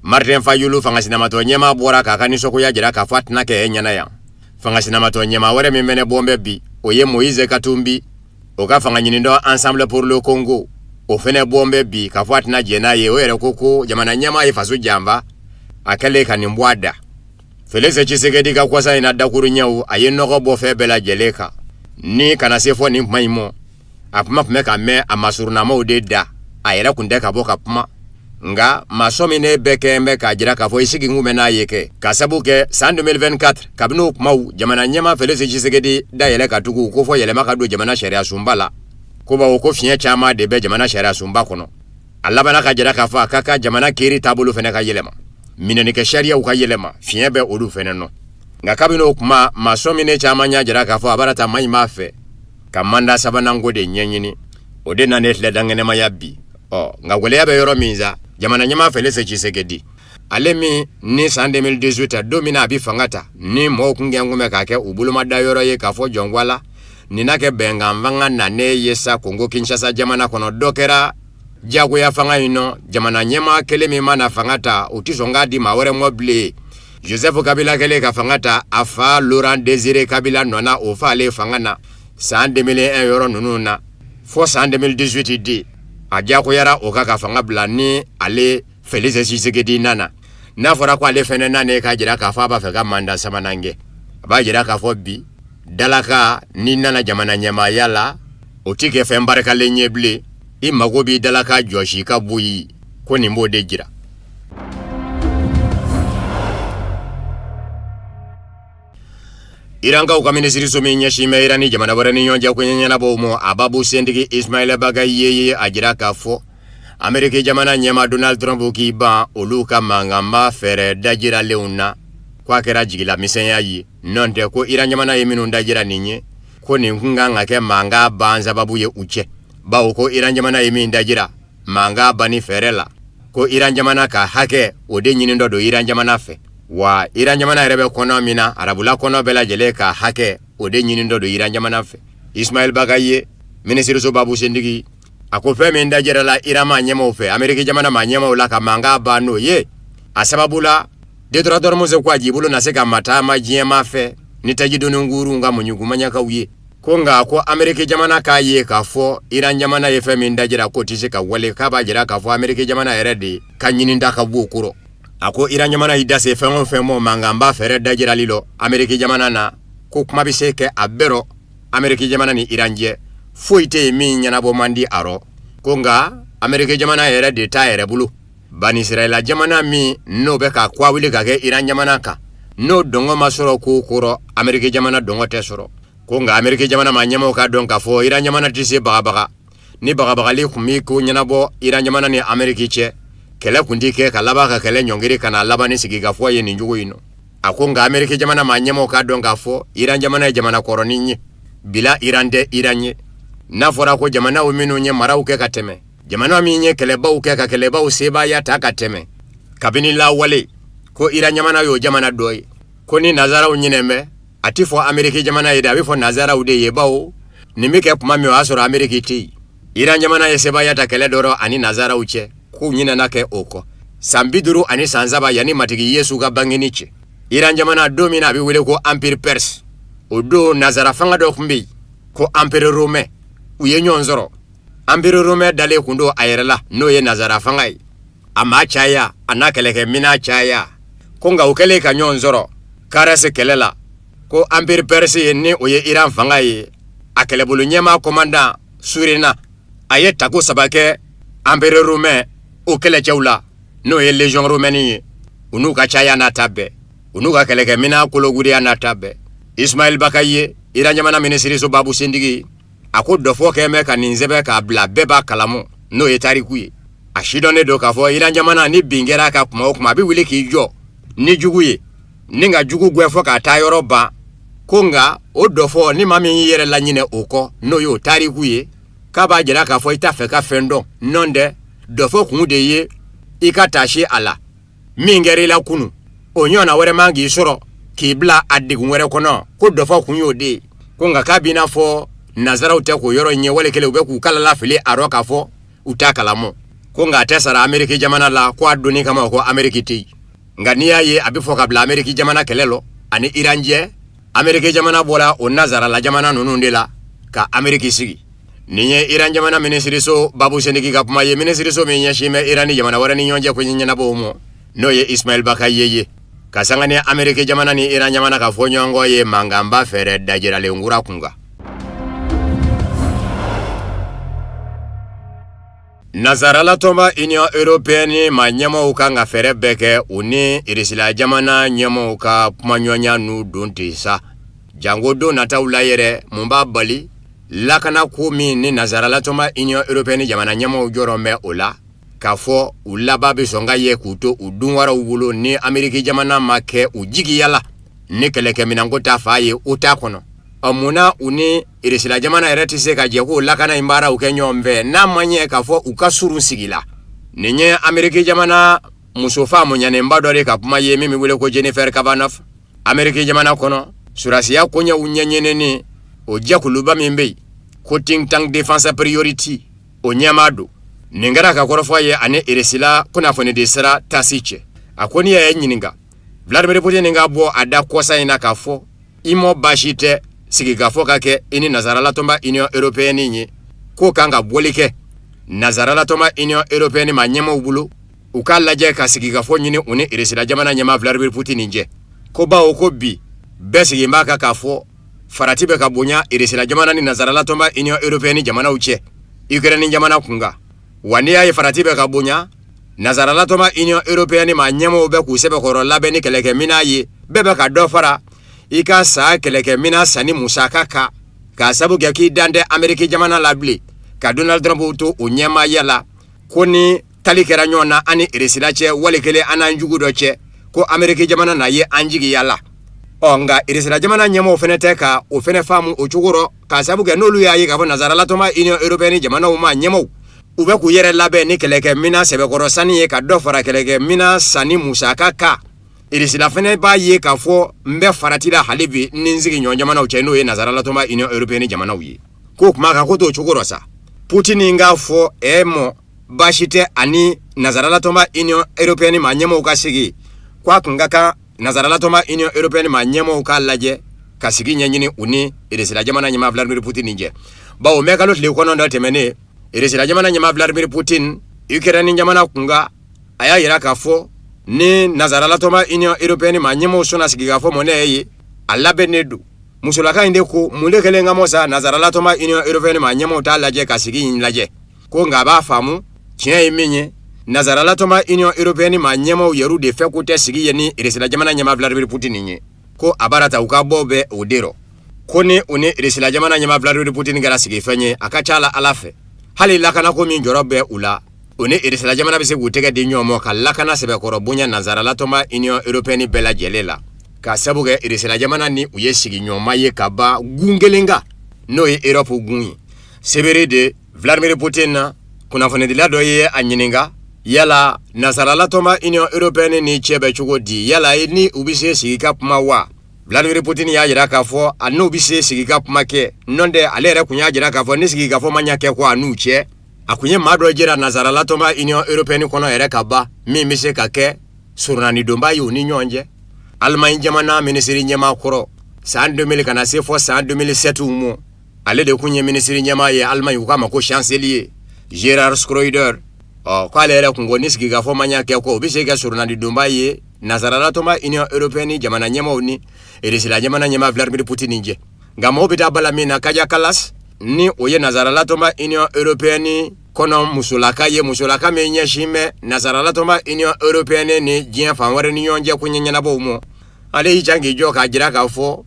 Martin Fayulu fangasinamatɔ ɲɛmaa bɔra k'a ka nisɔngoya jira k'a fɔ a tɛna kɛ ɲɛna yan. Fangasinamatɔ ɲɛmaa wɛrɛ min fɛnɛ bɔn bɛ bi o ye Moïse Katumbi. O ka fanga ɲini dɔ Ensemble pour le Congo. O fɛnɛ bɔn bɛ bi k'a fɔ a tɛna jɛn n'a ye. O yɛrɛ ko jamana ɲɛmaa ye faso janfa a kɛlen ka nin bɔ a da. Félix Tshisekedi ka kwasa in na dakuru ɲɛw a ye nɔgɔ bɔ fɛn bɛɛ lajɛlen kan. Ni kana se fɔ nin kuma in mɔ a kuma tun bɛ ka mɛn a masurunamaw de da a yɛrɛ kun tɛ ka bɔ ka kuma. Nga masɔ min ne bɛ kɛ bɛ k'a jira k'a fɔ i sigi kun bɛ n'a ye kɛ ka sabu kɛ san 2024 kabini o kumaw jamana ɲɛmaa Félix Tshisekedi dayɛlɛ ka tugu ko fɔ yɛlɛma ka don jamana sariya sunba la ko bawo ko fiɲɛ caman de bɛ jamana sariya sunba kɔnɔ. A labanna ka jira k'a fɔ a ka kan jamana kiiri taabolo fɛnɛ ka yɛlɛma minɛnikɛ sariyaw ka yɛlɛma fiɲɛ bɛ olu fɛnɛ nɔ. Nga kabini o kuma masɔ min ne caman y'a jira k'a fɔ a barata maɲi m'a fɛ ka manda sabanan ko de ɲɛɲini o de nane filɛ dangɛnɛmaya bi. Nga gwɛlɛya bɛ yɔrɔ min sa jamana ɲɛmaa Félix Tshisekedi ale min ni san 2018 don min a bi fanga ta ni mɔgɔw kun gɛn kun bɛ k'a kɛ u bolomada yɔrɔ ye k'a fɔ jɔnwala nin na kɛ bɛnkan fanga nanen ye sa Kongo Kinshasa jamana kɔnɔ dɔ kɛra jagoya fanga in nɔ jamana ɲɛmaa kelen min mana fanga ta u tɛ sɔn k'a di maa wɛrɛ mɔ bilen. Joseph Kabila kɛlen ka fanga ta a fa Laurent Désiré Kabila nɔna o fa ale fanga na san 2001 yɔrɔ ninnu na fɔ san 2018 di. A jagoyara o ka fanga bila ni ale Félix Tshisekedi nana. N'a fɔra ko ale fɛnɛ nane ka jira k'a fɔ a b'a fɛ ka manda sabanan kɛ. A b'a jira k'a fɔ bi dalaka ni nana jamana ɲɛmaaya la o tɛ kɛ fɛn barikalen ye bilen. I mago b'i dalaka jɔsi ka bɔ yi ko nin b'o de jira. Irankaw ka minisiriso min ɲɛsin bɛ Iran ni jamana wɛrɛ ni ɲɔgɔn cɛ ko ɲɛnabɔw ma Ababu Sentigi Ismaila Bagayi ye a jira k'a fɔ Amerika jamana ɲɛma Donald Trump k'i ban olu ka mankanba fɛɛrɛ dajiralenw na k'a kɛra jigila misɛnya ye n'o tɛ ko Iran jamana ye minnu dajira nin ye ko nin kun kan ka kɛ mankan ban sababu ye u cɛ. Bawo ko Iran jamana ye min dajira mankan banni fɛɛrɛ la ko Iran jamana ka hakɛ o de ɲini dɔ don Iran jamana fɛ. Wa Iran jamana yɛrɛ bɛ kɔnɔ min na arabula kɔnɔ bɛɛ lajɛlen ka hakɛ o de ɲini dɔ don Iran jamana fɛ. Ismail Bagayi minisiriso Babu Sentigi a ko fɛn min dajira la Iran ma ɲɛmaw fɛ Amerika jamana ma ɲɛmaw la ka mankan ban n'o ye a sababu la détonateur mu se ko a j'i bolo na se ka mataama diɲɛma fɛ ni tajidoni nguuru ka muɲugumaɲakaw ye ko nka ko Amerika jamana k'a ye k'a fɔ Iran jamana ye fɛn min dajira ko tɛ se ka wale k'a b'a jira k'a fɔ Amerika jamana yɛrɛ de ka ɲininta ka b'o kɔrɔ. A ko Iran jamana y'i da se fɛn o fɛn mɔ mankanba fɛɛrɛ dajirali lɔ Amerika jamana na ko kuma bɛ se kɛ a bɛɛ rɔ Amerika jamana ni Iran cɛ foyi tɛ yen min ɲɛnabɔ man di a rɔ ko nka Amerika jamana yɛrɛ de t'a yɛrɛ bolo. Bani Israɛla jamana min n'o bɛ ka kwa wuli ka kɛ Iran jamana kan n'o dɔngɔ ma sɔrɔ k'o kɔrɔ Amerika jamana dɔngɔ tɛ sɔrɔ ko nka Amerika jamana ma ɲɛmaw ka dɔn k'a fɔ Iran jamana tɛ se bagabaga ni bagabagali kun bɛ ko ɲɛnabɔ Iran jamana ni Amerika cɛ kele kundi ke ka laba ka kele nyongiri kana laba ni sigi ka fo ye ni jugu ino akunga Amerika jamana ma nyemo ka don ka fo Iran jamana jamana koroni nye bila Iran de Iranye na fora ko jamana o minu nye mara uke ka teme jamana mi nye keleba uke ka keleba o seba ya ta ka teme kabini la wale ko Iran jamana yo jamana doy ko ni nazara o nyineme ati fo Amerika jamana ye da fo nazara ude ye bawo nimike kuma mi asoro Amerika ti Iran jamana ye seba ya ta kele doro ani nazara uche ku nyina nake oko sambiduru ani sanzaba yani matigi Yesu ga banginiche Iran jamana domina bi wele ko Empire Perse odo nazara fanga do kumbi ko Empire Rome uye nyonzoro Empire Rome dale kundo ayerela no ye nazara fanga ama chaya anakeleke mina chaya konga ukele ka nyonzoro karase kelela ko Empire Perse ye ni oye Iran fanga ye akele bulu nyema komanda surina aye tako sabake Empire Rome ukele chawla no ye Legion Romaine unuka chaya na tabe unuka keleke mina kologuri ana tabe Ismail Bakaye Iran jamana ministri so babu sindigi ako dofo keme ka ninzebe ka bla beba kalamo no ye tarikuye ashidone do ka fo Iran jamana ni bingera ka kuma bi wile ki jo ni juguye ninga jugu gwefo ka tayoro ba konga o dofo ni mami yere la nyine oko no yo tarikuye ka ba jira ka fo itafe ka fendo nonde dofo kunde ye ikatashi ala mingeri la kunu onyona were mangi soro kibla adigu were kono ko dofo kunyo de konga kabina fo nazara uteko yoro nye wale kele ubeku kala la fili aroka fo utakalamo konga tesara Amerika jamana la kwa doni kama ko Amerika ti ngania ye abifo kabla Amerika jamana kelelo ani Iranje Amerika jamana bola o nazara la jamana nunundela ka Amerika sigi ninye Iran jamana ministri so babu seniki kapuma ye ministri so menya shime Irani jamana wara ni nyonje kwenye na bomo no ye Ismail Bakaye ye kasangani Amerika jamana ni Iran jamana ka fonyongo ye mangamba fere dajira le ngura kunga Nazara la tomba Union Européenne ma nyamo ukanga fere beke uni irisila jamana nyamo uka pumanyonya nu dontisa jango do nataula yere mumba bali lakana kumi ni Nazara la tomba Union Européenne jamana nyamo ujorome ola kafo ulaba bisonga ye kuto udunwara ubulo ni Amerika jamana make ujigi yala ni keleke minangota faye utakono amuna uni irisila jamana eretise ka jeko lakana imbara ukenyombe na manye kafo ukasuru sigila ninye Amerika jamana musofa munyane mbadore kapuma ye mimi wile ko Jennifer Kavanaugh Amerika jamana kono surasiya konya unyenyeneni oja kuluba mimbe ko think tank defense priority onyamado ningara ka korofo ye ane irisila kuna fone desera tasiche akoni ya nyininga Vladimir Putin ninga bo ada kosa ina kafo imo bashite sigigafo kake ini Nazara la tomba Union Européenne nye ko kanga bolike Nazara la tomba Union Européenne ma nyema ubulu ukala je ka sigigafo nyini uni irisila jamana nyema Vladimir Putin nje ko ba okobi besi mbaka kafo faratibe kabunya irisila jamana ni Nazara la tomba Union Européenne jamana uche Ukraine jamana kunga wania ye faratibe kabunya Nazara la tomba Union Européenne ma nyema ube kusebe koro labeni keleke mina ye bebe ka dofara ika sa keleke mina sani musakaka ka sabu ki dande Amerika jamana labli ka Donald Trump uto unyema yala koni talikera nyona ani irisilache walikele ananjugu doche ko Amerika jamana na ye anjigi yala onga irisila jamana nyema ofeneteka ofene famu ochuguro ka sabu ke nolu ya yi ka Nazara la tomba Union Européenne jamana uma nyema ube ku yere labe ni keleke mina sebe korosani ye ka dofara keleke mina sani musakaka irisila fene ba ye ka fo mbe faratila halibi ninzigi nyonjamana ucheno ye Nazara la tomba Union Européenne jamana uye ko kuma ka koto chukorosa Putin nga fo emo bashite ani Nazara la tomba Union Européenne ma nyemo ukasigi kwa kungaka Nazara la tomba Union Européenne ma nyemo ukalaje kasigi nyanyini uni irisila jamana nyema Vladimir Putin nje ba o meka lot le kono ndo temene irisila jamana nyema Vladimir Putin Ukraine jamana kunga aya yira ka fo ni Nazara la tomba Union Européenne ma nyemo sona sigiga fo moneye alabenedu musulaka inde ko mulekele ngamosa Nazara la tomba Union Européenne ma nyemo ta laje kasigi laje ko ngaba famu tie iminye Nazara la tomba Union Européenne ma nyemo yeru de fe ko te sigi yeni irisila jamana nyema Vladimir Putin nye ko abarata ukabobe udero koni uni irisila jamana nyema Vladimir Putin gara sigi fenye akachala alafe hali lakana ko min jorobe ula o ni irisala jamana bɛ se k'u tɛgɛ di ɲɔgɔn ma ka lakana sɛbɛkɔrɔ bonya nanzaralatɔma Union Européenne bɛɛ lajɛlen la ka sabu kɛ irisala jamana ni u ye sigiɲɔgɔnma ye ka ban gun kelen kan n'o ye Europe gun ye sebere de Vladimir Putin na kunnafonidila dɔ ye a ɲininka yala nanzaralatɔma Union Européenne ni cɛ bɛ cogo di yala ni u bɛ se sigi ka kuma wa Vladimir Putin y'a jira k'a fɔ a n'u bɛ se sigi ka kuma kɛ n'o tɛ ale yɛrɛ kun y'a jira k'a fɔ ni sigi ka fɔ ma ɲɛ kɛ ko a n'u cɛ a kun ye maa dɔ jira nanzaralatɔma Union Européenne kɔnɔ yɛrɛ ka ban min bɛ se ka kɛ surunalidonba ye u ni ɲɔgɔn cɛ Allemagne jamana minisiri ɲɛmaa kɔrɔ san 2000 ka na se fɔ san 2007 mɔ ale de kun ye minisiri ɲɛmaa ye Allemagne u k'a ma ko chancelier Gerhard Schröder k'ale yɛrɛ kun ko ni sigi ka fɔ ma ɲɛ kɛ ko u bɛ se ka surunalidonba ye nanzaralatɔma Union Européenne jamana ɲɛmaaw ni irisila jamana ɲɛmaa Vladimir Putin jɛ nka mɔgɔw bɛ taa bala min na Kaja Kallas ni o ye nanzaralatɔma Union Européenne kɔnɔ musolaka ye musolaka min ɲɛsin bɛ nanzaralatɔma Union Européenne ni diɲɛ fan wɛrɛ ni ɲɔgɔn cɛ ko ɲɛɲɛnabɔw ma ale y'i can k'i jɔ k'a jira k'a fɔ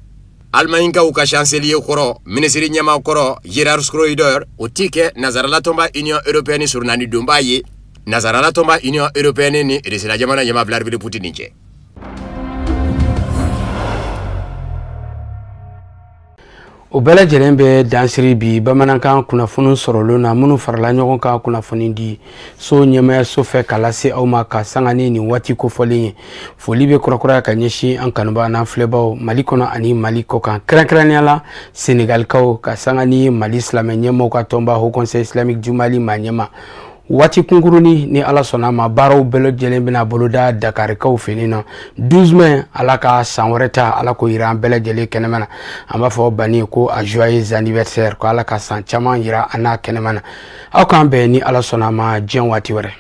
Allemagnekaw ka chancelier kɔrɔ minisiri ɲɛmaa kɔrɔ Gerhard Schröder o t'i kɛ nanzaralatɔma Union Européenne surunalidonba ye nanzaralatɔma Union Européenne ni irisila jamana ɲɛmaa Vladimir Putin cɛ. O bɛɛ lajɛlen bɛ dansiri bi bamanankan kunnafoni sɔrɔlen na minnu farala ɲɔgɔn kan kunnafoni di so ɲɛmayaso fɛ k'a lase aw ma ka sanga ni nin waati kofɔlen ye foli bɛ kurakuraya ka ɲɛsin an kanubaga n'an filɛbaw Mali kɔnɔ ani Mali kɔkan kɛrɛnkɛrɛnnenya la Senegalikaw ka sanga ni Mali silamɛ ɲɛmaaw ka tɔnba Haut Conseil Islamique du Mali maa ɲɛma waati kunkurunin ni Ala sɔnna ma baaraw bɛɛ lajɛlen bɛna boloda Dakarikaw fɛ na 12 mai Ala ka san wɛrɛ ta Ala ko yira an bɛɛ lajɛlen kɛnɛma na an b'a fɔ bani ko a joyeux anniversaire ko Ala ka san caman yira an n'a kɛnɛma na aw k'an bɛn ni Ala sɔnna ma diɲɛ waati wɛrɛ.